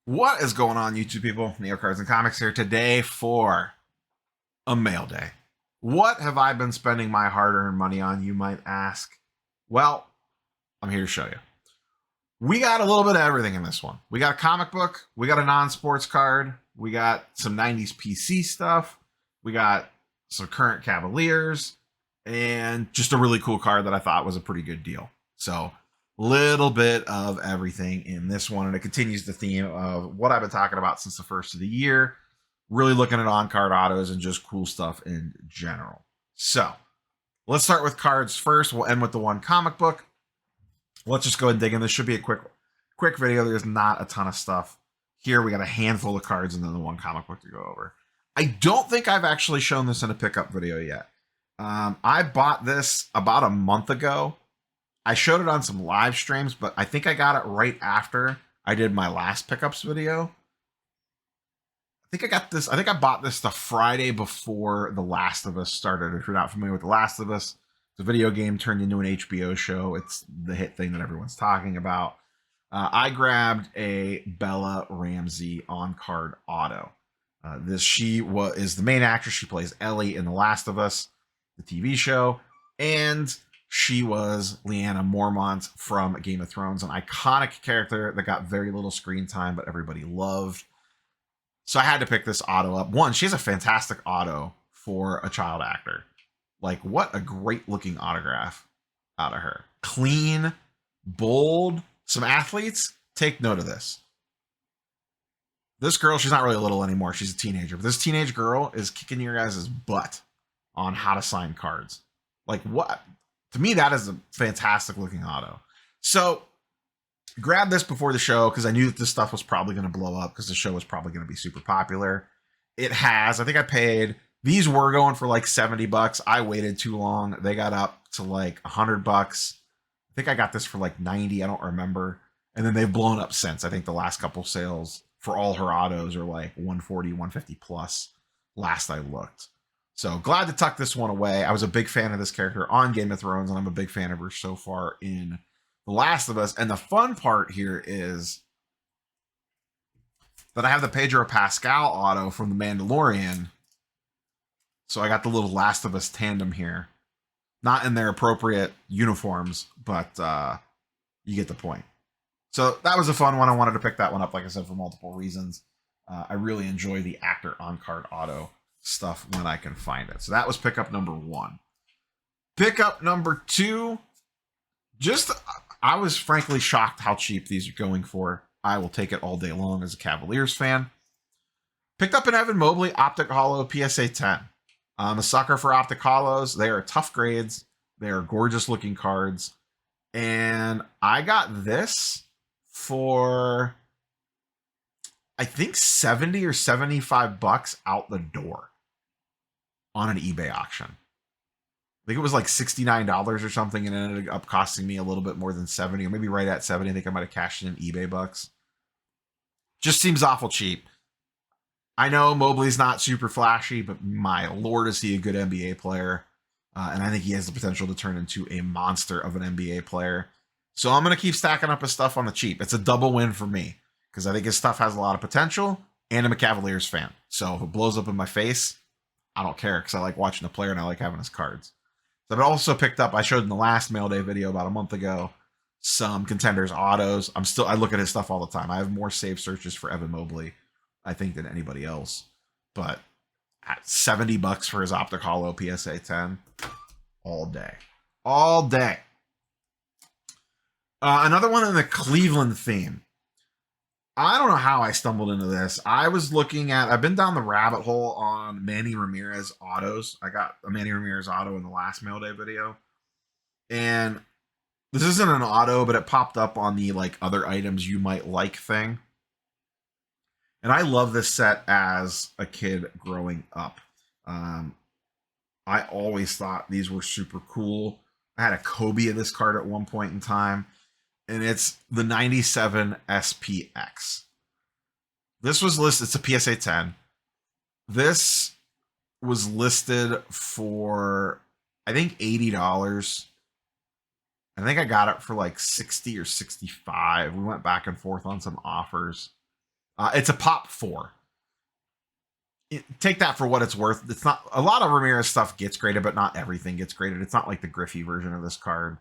What is going on, YouTube people? Neo Cards and Comics here today for a mail day. What have I been spending my hard earned money on, you might ask? Well, I'm here to show you. We got a little bit of everything in this one. We got a comic book, we got a non sports card, we got some 90s PC stuff, we got some current Cavaliers, and just a really cool card that I thought was a pretty good deal. So, little bit of everything in this one, and it continues the theme of what I've been talking about since the first of the year, really looking at on-card autos and just cool stuff in general. So let's start with cards first. We'll end with the one comic book. Let's just go ahead and dig in. This should be a quick video. There's not a ton of stuff here. We got a handful of cards and then the one comic book to go over. I don't think I've actually shown this in a pickup video yet. I bought this about a month ago. I showed it on some live streams, but I think I got it right after I did my last pickups video. I think I bought this the Friday before The Last of Us started. If you're not familiar with The Last of Us, it's a video game turned into an HBO show. It's the hit thing that everyone's talking about. I grabbed a Bella Ramsey on-card auto. She is the main actress. She plays Ellie in The Last of Us, the TV show, and she was Lyanna Mormont from Game of Thrones, an iconic character that got very little screen time, but everybody loved. So I had to pick this auto up. One, she has a fantastic auto for a child actor. Like, what a great looking autograph out of her. Clean, bold. Some athletes, take note of this. This girl, she's not really little anymore. She's a teenager. But this teenage girl is kicking your guys' butt on how to sign cards. Like, what? To me, that is a fantastic looking auto. So grab this before the show because I knew that this stuff was probably going to blow up because the show was probably going to be super popular. It has. I think I paid. These were going for like $70. I waited too long. They got up to like $100. I think I got this for like 90. I don't remember. And then they've blown up since. I think the last couple sales for all her autos are like 140, 150 plus last I looked. So glad to tuck this one away. I was a big fan of this character on Game of Thrones, and I'm a big fan of her so far in The Last of Us. And the fun part here is that I have the Pedro Pascal auto from The Mandalorian. So I got the little Last of Us tandem here. Not in their appropriate uniforms, but you get the point. So that was a fun one. I wanted to pick that one up, like I said, for multiple reasons. I really enjoy the actor on-card auto stuff when I can find it. So that was pickup number one. Pickup number two, I was frankly shocked how cheap these are going for. I will take it all day long as a Cavaliers fan. Picked up an Evan Mobley Optic Holo PSA 10. I'm a sucker for Optic Holos. They are tough grades. They are gorgeous looking cards. And I got this for, I think, 70 or $75 out the door on an eBay auction. I think it was like $69 or something, and it ended up costing me a little bit more than 70, or maybe right at 70. I think I might have cashed in eBay bucks. Just seems awful cheap. I know Mobley's not super flashy, but my lord, is he a good NBA player. And I think he has the potential to turn into a monster of an NBA player. So I'm going to keep stacking up his stuff on the cheap. It's a double win for me because I think his stuff has a lot of potential, and I'm a Cavaliers fan. So if it blows up in my face, I don't care because I like watching the player and I like having his cards. So I've also picked up, I showed in the last mail day video about a month ago, some Contenders autos. I look at his stuff all the time. I have more save searches for Evan Mobley, I think, than anybody else. But at $70 for his Optic Holo PSA 10, all day. All day. Another one in the Cleveland theme. I don't know how I stumbled into this. I've been down the rabbit hole on Manny Ramirez autos. I got a Manny Ramirez auto in the last mail day video. And this isn't an auto, but it popped up on the like other items you might like thing. And I love this set as a kid growing up. I always thought these were super cool. I had a Kobe of this card at one point in time, and it's the 97 SPX. This was listed, it's a PSA 10. This was listed for, I think, $80. I think I got it for like 60 or 65. We went back and forth on some offers. It's a pop 4. Take that for what it's worth. It's not a lot of Ramirez stuff gets graded, but not everything gets graded. It's not like the Griffey version of this card.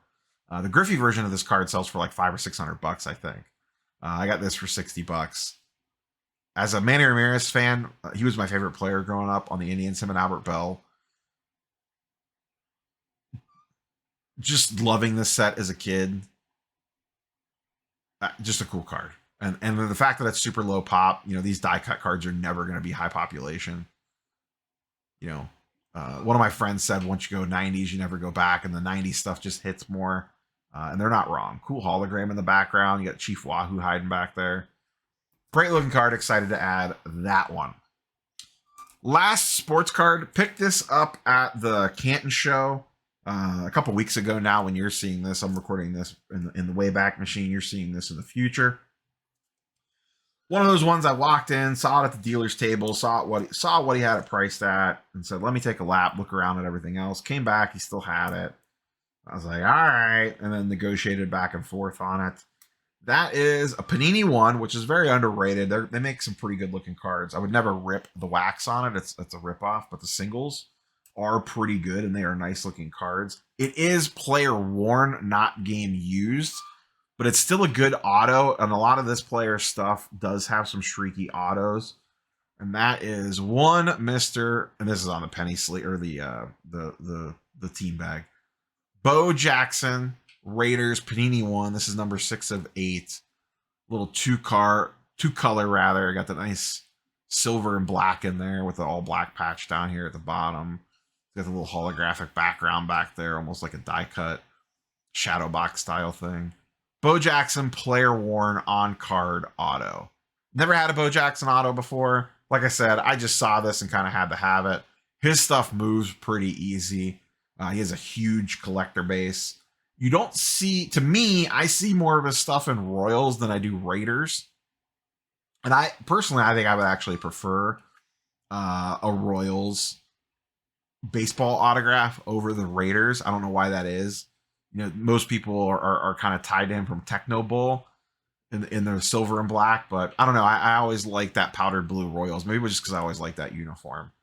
The Griffey version of this card sells for like $500 or $600, I think. I got this for $60. As a Manny Ramirez fan, he was my favorite player growing up on the Indians, him and Albert Bell. Just loving this set as a kid. Just a cool card. And the fact that it's super low pop, these die cut cards are never going to be high population. One of my friends said once you go 90s, you never go back, and the 90s stuff just hits more. And they're not wrong. Cool hologram in the background. You got Chief Wahoo hiding back there. Great looking card. Excited to add that one. Last sports card. Picked this up at the Canton show a couple weeks ago now. When you're seeing this, I'm recording this in the Wayback Machine. You're seeing this in the future. One of those ones I walked in, saw it at the dealer's table, saw what he had it priced at, and said, let me take a lap, look around at everything else. Came back, he still had it. I was like, all right, and then negotiated back and forth on it. That is a Panini 1, which is very underrated. They make some pretty good looking cards. I would never rip the wax on it. It's a ripoff, but the singles are pretty good, and they are nice looking cards. It is player worn, not game used. But it's still a good auto, and a lot of this player stuff does have some streaky autos. And that is one Mr. And this is on the penny slate or the team bag. Bo Jackson, Raiders, Panini 1. This is number 6 of 8. Little two color rather. I got the nice silver and black in there with the all black patch down here at the bottom. Got the little holographic background back there, almost like a die cut shadow box style thing. Bo Jackson, player worn on card auto. Never had a Bo Jackson auto before. Like I said, I just saw this and kind of had to have it. His stuff moves pretty easy. He has a huge collector base. You don't see, to me, I see more of his stuff in Royals than I do Raiders. And I think I would actually prefer a Royals baseball autograph over the Raiders. I don't know why that is. Most people are kind of tied to him from Techno Bull in the silver and black, but I don't know. I always like that powdered blue Royals. Maybe it was just because I always like that uniform.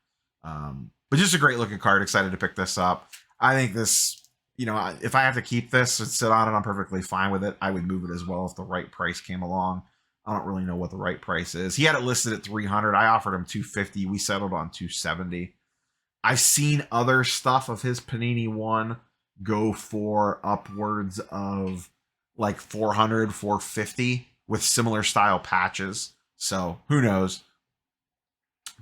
But just a great looking card. Excited to pick this up. I think this, if I have to keep this and sit on it, I'm perfectly fine with it. I would move it as well if the right price came along. I don't really know what the right price is. He had it listed at $300. I offered him $250. We settled on $270. I've seen other stuff of his Panini 1 go for upwards of like $400, $450 with similar style patches. So who knows?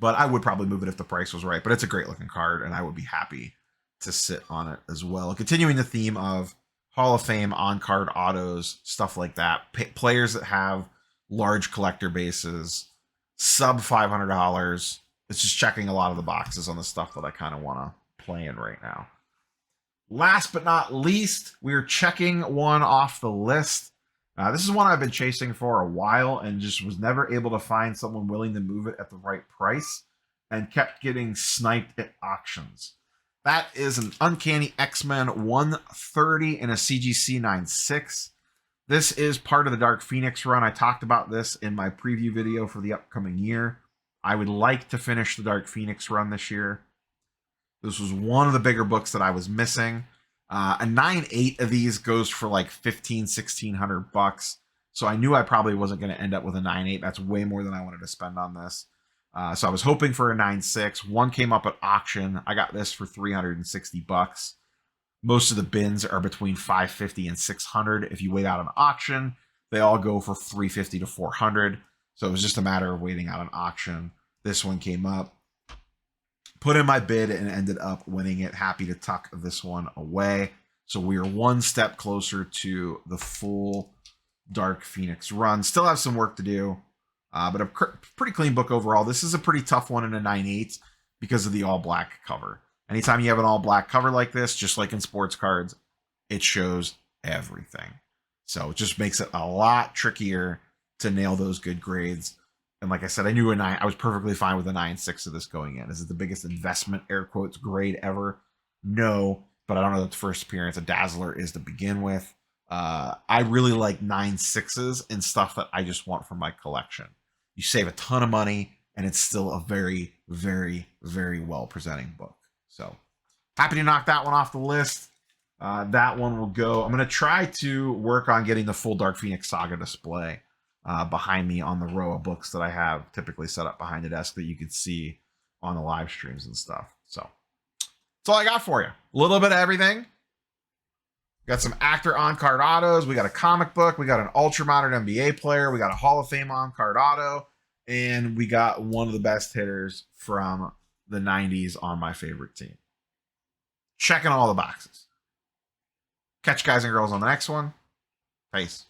But I would probably move it if the price was right. But it's a great looking card, and I would be happy to sit on it as well. Continuing the theme of Hall of Fame on-card autos, stuff like that. Players that have large collector bases, sub $500. It's just checking a lot of the boxes on the stuff that I kind of want to play in right now. Last but not least, we're checking one off the list. This is one I've been chasing for a while and just was never able to find someone willing to move it at the right price and kept getting sniped at auctions. That is an Uncanny X-Men 130 in a CGC 9.6. This is part of the Dark Phoenix run. I talked about this in my preview video for the upcoming year. I would like to finish the Dark Phoenix run this year. This was one of the bigger books that I was missing. A 9.8 of these goes for like $1,500-$1,600. So I knew I probably wasn't going to end up with a 9.8. That's way more than I wanted to spend on this. So I was hoping for a 9.6. One came up at auction. I got this for $360. Most of the bins are between $550 and $600. If you wait out an auction, they all go for $350 to $400. So it was just a matter of waiting out an auction. This one came up. Put in my bid and ended up winning it. Happy to tuck this one away. So we are one step closer to the full Dark Phoenix run. Still have some work to do, but a pretty clean book overall. This is a pretty tough one in a 9.8 because of the all black cover. Anytime you have an all black cover like this, just like in sports cards, it shows everything. So it just makes it a lot trickier to nail those good grades. And like I said, I knew I was perfectly fine with a 9.6 of this going in. Is it the biggest investment, air quotes, grade ever? No, but I don't know that the first appearance of Dazzler is to begin with. I really like 9.6s and stuff that I just want for my collection. You save a ton of money, and it's still a very, very, very well presenting book. So happy to knock that one off the list. That one will go. I'm going to try to work on getting the full Dark Phoenix Saga display behind me on the row of books that I have typically set up behind the desk that you can see on the live streams and stuff. So that's all I got for you. A little bit of everything. Got some actor on-card autos. We got a comic book. We got an ultra-modern NBA player. We got a Hall of Fame on-card auto. And we got one of the best hitters from the 90s on my favorite team. Checking all the boxes. Catch you guys and girls on the next one. Peace.